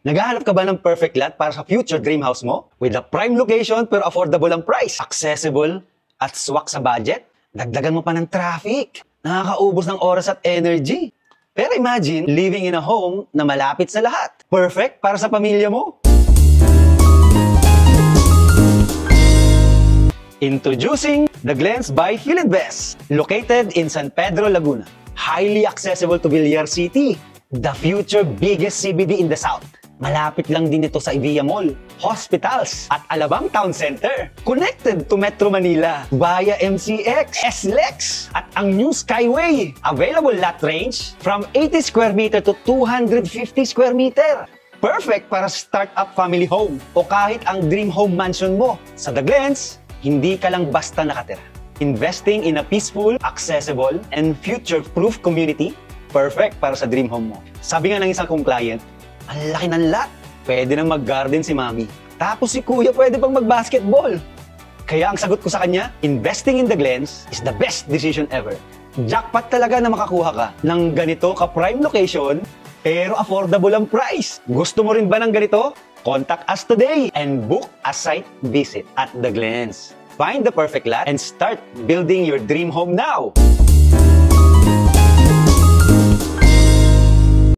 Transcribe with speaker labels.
Speaker 1: Naghahanap ka ba ng perfect lot para sa future dream house mo? With a prime location pero affordable ang price, accessible at swak sa budget? Dagdagan mo pa ng traffic. Nakakaubos ng oras at energy. Pero imagine living in a home na malapit sa lahat. Perfect para sa pamilya mo. Introducing The Glens by Philinvest, located in San Pedro, Laguna. Highly accessible to Villar City, the future biggest CBD in the South. Malapit lang din ito sa Via Mall, hospitals, at Alabang Town Center. Connected to Metro Manila via MCX, SLEX, at ang new Skyway. Available lot range from 80 square meter to 250 square meter. Perfect para start-up family home o kahit ang dream home mansion mo. Sa The Glens, hindi ka lang basta nakatira. Investing in a peaceful, accessible, and future-proof community, perfect para sa dream home mo. Sabi nga ng isang kong client, ang laki ng lot. Pwede nang mag-garden si mami. Tapos si kuya pwede pang mag-basketball. Kaya ang sagot ko sa kanya, investing in The Glens is the best decision ever. Jackpot talaga na makakuha ka ng ganito ka-prime location, pero affordable ang price. Gusto mo rin ba ng ganito? Contact us today and book a site visit at The Glens. Find the perfect lot and start building your dream home now.